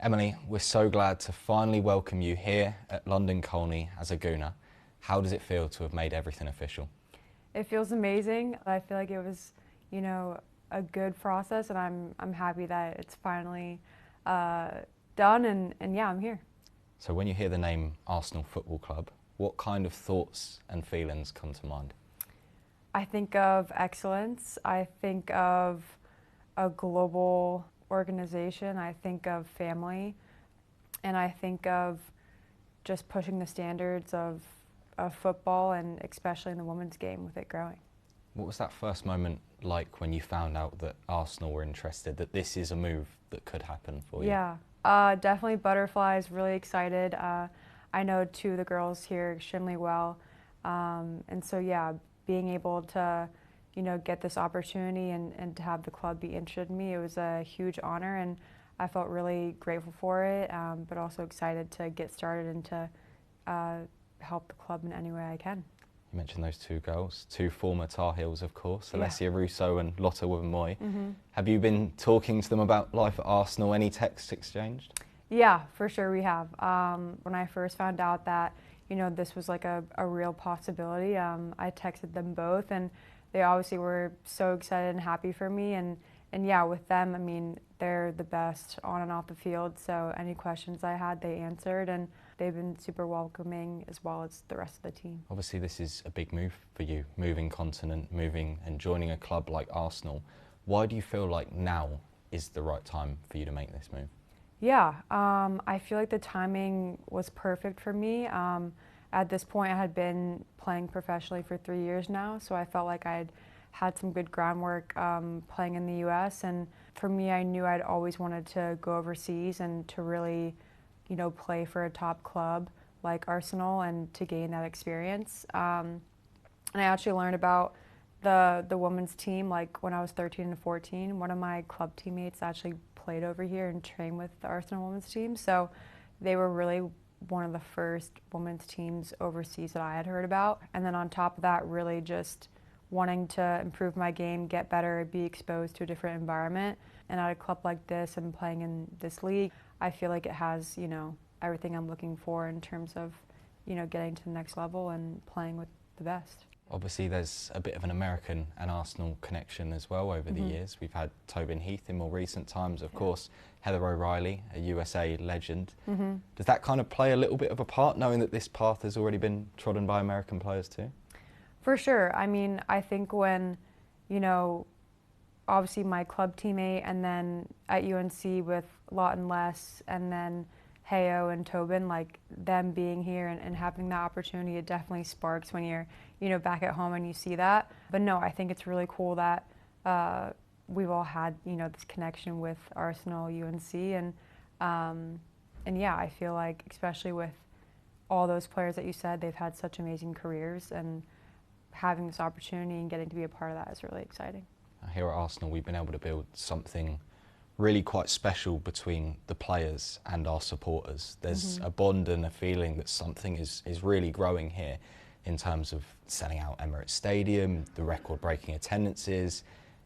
Emily, we're so glad to finally welcome you here at London Colney as a Gooner. How does it feel to have made everything official? It feels amazing. I feel like it was, a good process, and I'm happy that it's finally done. And yeah, I'm here. So when you hear the name Arsenal Football Club, what kind of thoughts and feelings come to mind? I think of excellence. I think of a global organization. I think of family, and I think of just pushing the standards of football, and especially in the women's game with it growing. What was that first moment like when you found out that Arsenal were interested, that this is a move that could happen for you? Yeah, definitely butterflies, really excited. I know two of the girls here extremely well. And so, yeah, being able to, get this opportunity and to have the club be interested in me, it was a huge honor, and I felt really grateful for it, but also excited to get started and to help the club in any way I can. You mentioned those two girls, two former Tar Heels, of course, Yeah. Alessia Russo and Lotte Wubben-Moy. Mm-hmm. Have you been talking to them about life at Arsenal? Any texts exchanged? Yeah, for sure we have. When I first found out that, this was like a real possibility, I texted them both, and they obviously were so excited and happy for me. And yeah, with them, I mean, they're the best on and off the field, so any questions I had, they answered, and they've been super welcoming as well as the rest of the team. Obviously, this is a big move for you, moving continent, moving and joining a club like Arsenal. Why do you feel like now is the right time for you to make this move? Yeah, I feel like the timing was perfect for me. At this point, I had been playing professionally for 3 years now, so I felt like I'd had some good groundwork playing in the U.S. And for me, I knew I'd always wanted to go overseas and to really, play for a top club like Arsenal and to gain that experience. And I actually learned about the women's team like when I was 13 and 14. One of my club teammates actually played over here and trained with the Arsenal women's team, so they were really one of the first women's teams overseas that I had heard about. And then on top of that, really just wanting to improve my game, get better, be exposed to a different environment. And at a club like this and playing in this league, I feel like it has, everything I'm looking for in terms of, getting to the next level and playing with the best. Obviously, there's a bit of an American and Arsenal connection as well over the years. We've had Tobin Heath in more recent times, of course, Heather O'Reilly, a USA legend. Does that kind of play a little bit of a part, knowing that this path has already been trodden by American players too? For sure. I mean, I think when, obviously my club teammate, and then at UNC with Lawton Les, and then Heyo and Tobin, like them being here and having that opportunity, it definitely sparks when you're, back at home and you see that. But no, I think it's really cool that we've all had, this connection with Arsenal, UNC, and yeah, I feel like especially with all those players that you said, they've had such amazing careers, and having this opportunity and getting to be a part of that is really exciting. Here at Arsenal, we've been able to build something really quite special between the players and our supporters. There's a bond and a feeling that something is really growing here in terms of selling out Emirates Stadium, the record-breaking attendances,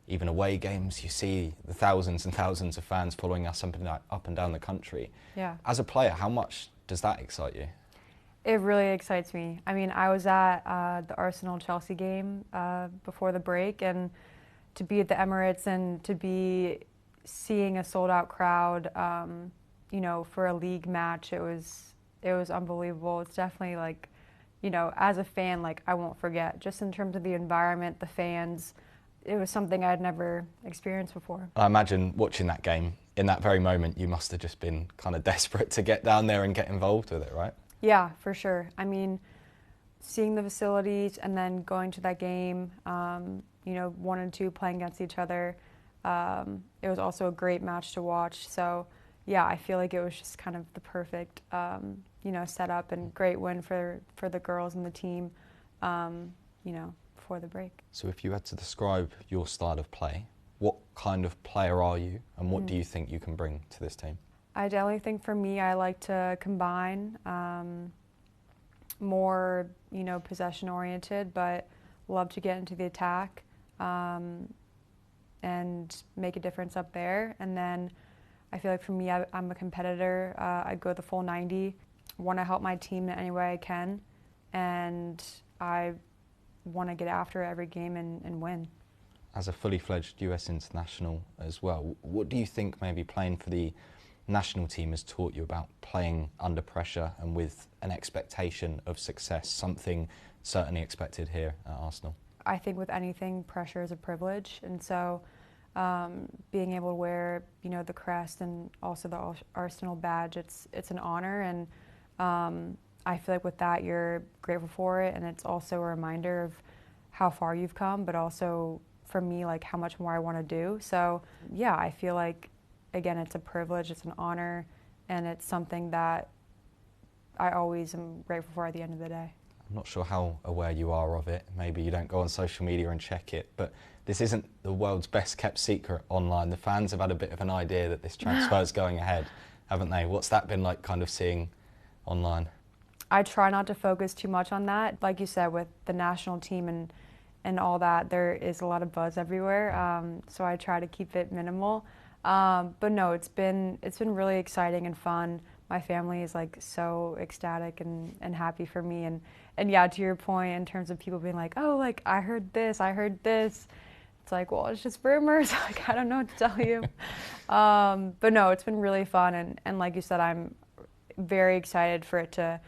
even away games. You see the thousands and thousands of fans following us up and down the country. Yeah. As a player, how much does that excite you? It really excites me. I mean, I was at the Arsenal-Chelsea game before the break, and to be at the Emirates and to be seeing a sold-out crowd, for a league match, it was unbelievable. It's definitely like, as a fan, like I won't forget. Just in terms of the environment, the fans, it was something I'd never experienced before. I imagine watching that game, in that very moment, you must have just been kind of desperate to get down there and get involved with it, right? Yeah, for sure. I mean, seeing the facilities and then going to that game, 1 and 2 playing against each other. It was also a great match to watch. So, yeah, I feel like it was just kind of the perfect, setup and great win for the girls and the team, before the break. So if you had to describe your style of play, what kind of player are you, and what do you think you can bring to this team? I definitely think for me, I like to combine more, possession-oriented, but love to get into the attack and make a difference up there. And then I feel like for me, I'm a competitor. I go the full 90. Want to help my team in any way I can, and I want to get after every game and win. As a fully fledged US international as well, what do you think maybe playing for the national team has taught you about playing under pressure and with an expectation of success, something certainly expected here at Arsenal? I think with anything, pressure is a privilege, and so being able to wear, the crest and also the Arsenal badge, it's an honor, and I feel like with that you're grateful for it, and it's also a reminder of how far you've come, but also for me, like how much more I want to do. So yeah, I feel like, again, it's a privilege, it's an honor, and it's something that I always am grateful for at the end of the day. I'm not sure how aware you are of it. Maybe you don't go on social media and check it, but this isn't the world's best kept secret online. The fans have had a bit of an idea that this transfer is going ahead, haven't they? What's that been like, kind of seeing online? I try not to focus too much on that. Like you said, with the national team and all that, there is a lot of buzz everywhere, so I try to keep it minimal. But no, it's been really exciting and fun. My family is like so ecstatic and happy for me, and yeah, to your point in terms of people being like, oh, like I heard this. It's like, well, it's just rumors. Like, I don't know what to tell you. But no, it's been really fun, and like you said, I'm very excited for it to,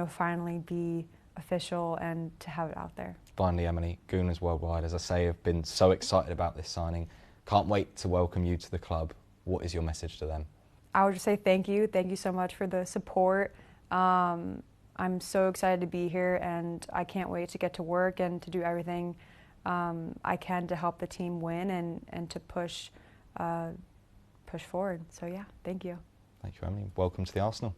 finally be official and to have it out there. Finally, Emily, Gooners Worldwide, as I say, have been so excited about this signing. Can't wait to welcome you to the club. What is your message to them? I would just say thank you. Thank you so much for the support. I'm so excited to be here, and I can't wait to get to work and to do everything I can to help the team win and to push forward. So yeah, thank you. Thank you, Emily. Welcome to the Arsenal.